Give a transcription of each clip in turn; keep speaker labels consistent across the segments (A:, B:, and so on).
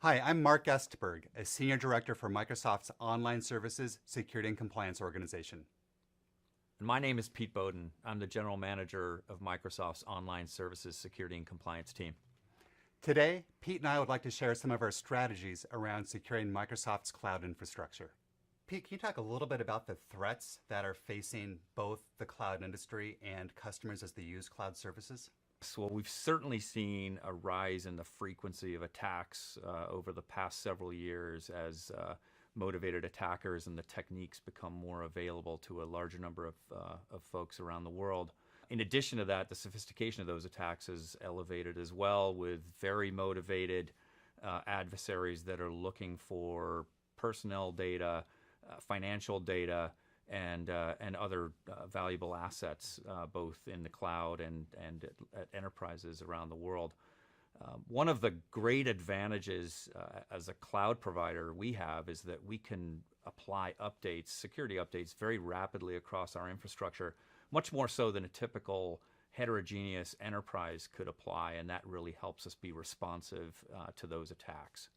A: Hi, I'm Mark Estberg, a Senior Director for Microsoft's Online Services Security and Compliance Organization.
B: And my name is Pete Bowden. I'm the General Manager of Microsoft's Online Services Security and Compliance team.
A: Today, Pete and I would like to share some of our strategies around securing Microsoft's cloud infrastructure. Pete, can you talk a little bit about the threats that are facing both the cloud industry and customers as they use cloud services?
B: So we've certainly seen a rise in the frequency of attacks over the past several years as motivated attackers and the techniques become more available to a larger number of folks around the world. In addition to that, the sophistication of those attacks is elevated as well, with very motivated adversaries that are looking for personnel data, financial data, and other valuable assets, both in the cloud and at enterprises around the world. One of the great advantages as a cloud provider we have is that we can apply updates, security updates, very rapidly across our infrastructure, much more so than a typical heterogeneous enterprise could apply, and that really helps us be responsive to those attacks.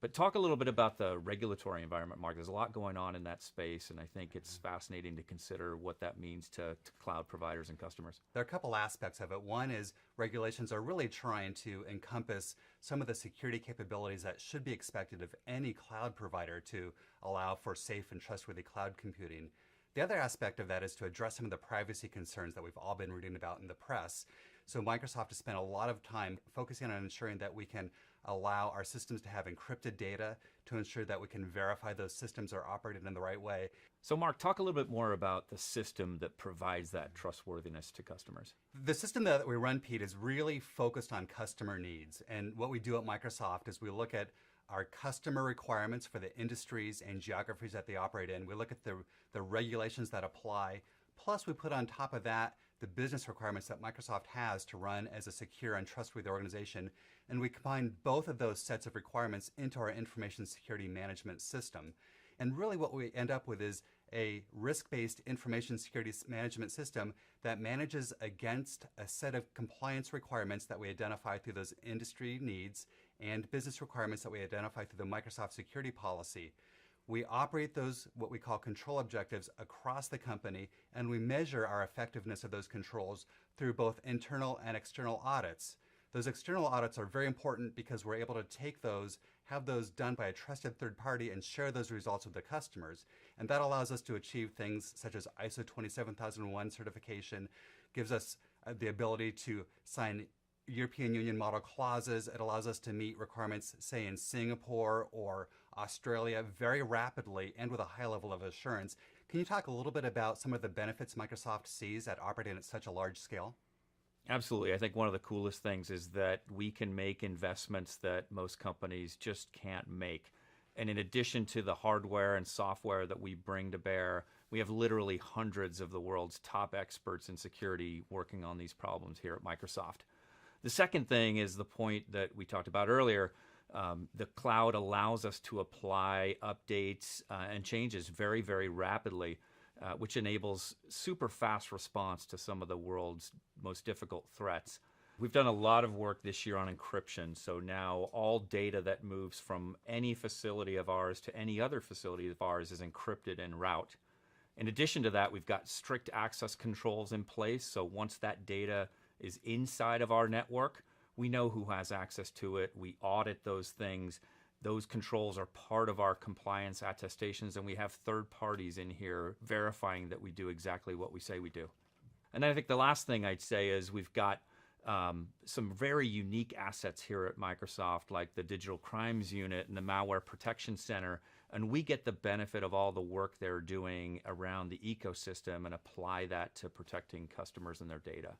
B: But talk a little bit about the regulatory environment, Mark. There's a lot going on in that space, and I think it's fascinating to consider what that means to cloud providers and customers.
A: There are a couple aspects of it. One is regulations are really trying to encompass some of the security capabilities that should be expected of any cloud provider to allow for safe and trustworthy cloud computing. The other aspect of that is to address some of the privacy concerns that we've all been reading about in the press. So Microsoft has spent a lot of time focusing on ensuring that we can allow our systems to have encrypted data to ensure that we can verify those systems are operated in the right way.
B: So Mark, talk a little bit more about the system that provides that trustworthiness to customers.
A: The system that we run, Pete, is really focused on customer needs. And what we do at Microsoft is we look at our customer requirements for the industries and geographies that they operate in. We look at the regulations that apply. Plus, we put on top of that the business requirements that Microsoft has to run as a secure and trustworthy organization. And we combine both of those sets of requirements into our information security management system. And really what we end up with is a risk-based information security management system that manages against a set of compliance requirements that we identify through those industry needs and business requirements that we identify through the Microsoft security policy. We operate those, what we call control objectives, across the company, and we measure our effectiveness of those controls through both internal and external audits. Those external audits are very important because we're able to take those, have those done by a trusted third party, and share those results with the customers. And that allows us to achieve things such as ISO 27001 certification, gives us the ability to sign European Union model clauses. It allows us to meet requirements, say, in Singapore or Australia very rapidly and with a high level of assurance. Can you talk a little bit about some of the benefits Microsoft sees at operating at such a large scale?
B: Absolutely. I think one of the coolest things is that we can make investments that most companies just can't make. And in addition to the hardware and software that we bring to bear, we have literally hundreds of the world's top experts in security working on these problems here at Microsoft. The second thing is the point that we talked about earlier. The cloud allows us to apply updates and changes very, very rapidly, which enables super fast response to some of the world's most difficult threats. We've done a lot of work this year on encryption, so now all data that moves from any facility of ours to any other facility of ours is encrypted en route. In addition to that, we've got strict access controls in place, so once that data is inside of our network, we know who has access to it. We audit those things. Those controls are part of our compliance attestations, and we have third parties in here verifying that we do exactly what we say we do. And I think the last thing I'd say is we've got some very unique assets here at Microsoft, like the Digital Crimes Unit and the Malware Protection Center, and we get the benefit of all the work they're doing around the ecosystem and apply that to protecting customers and their data.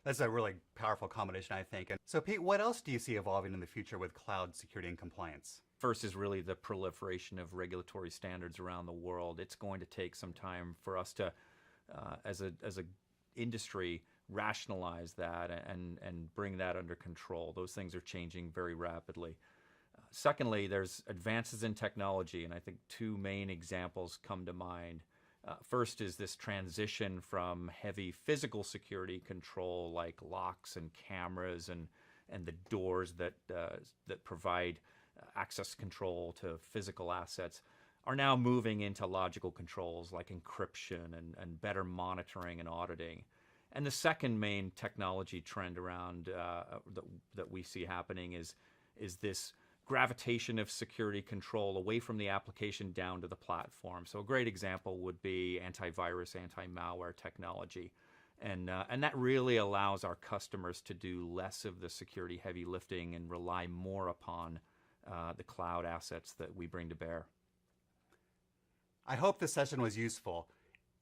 A: That's a really powerful combination, I think. And so, Pete, what else do you see evolving in the future with cloud security and compliance?
B: First is really the proliferation of regulatory standards around the world. It's going to take some time for us to, as a industry, rationalize that and bring that under control. Those things are changing very rapidly. Secondly, there's advances in technology, and I think two main examples come to mind. First is this transition from heavy physical security control like locks and cameras and the doors that provide access control to physical assets, are now moving into logical controls like encryption and better monitoring and auditing. And the second main technology trend around that we see happening is this gravitation of security control away from the application down to the platform. So a great example would be antivirus, anti-malware technology. And that really allows our customers to do less of the security heavy lifting and rely more upon the cloud assets that we bring to bear.
A: I hope this session was useful.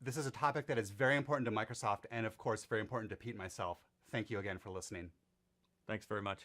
A: This is a topic that is very important to Microsoft and, of course, very important to Pete and myself. Thank you again for listening.
B: Thanks very much.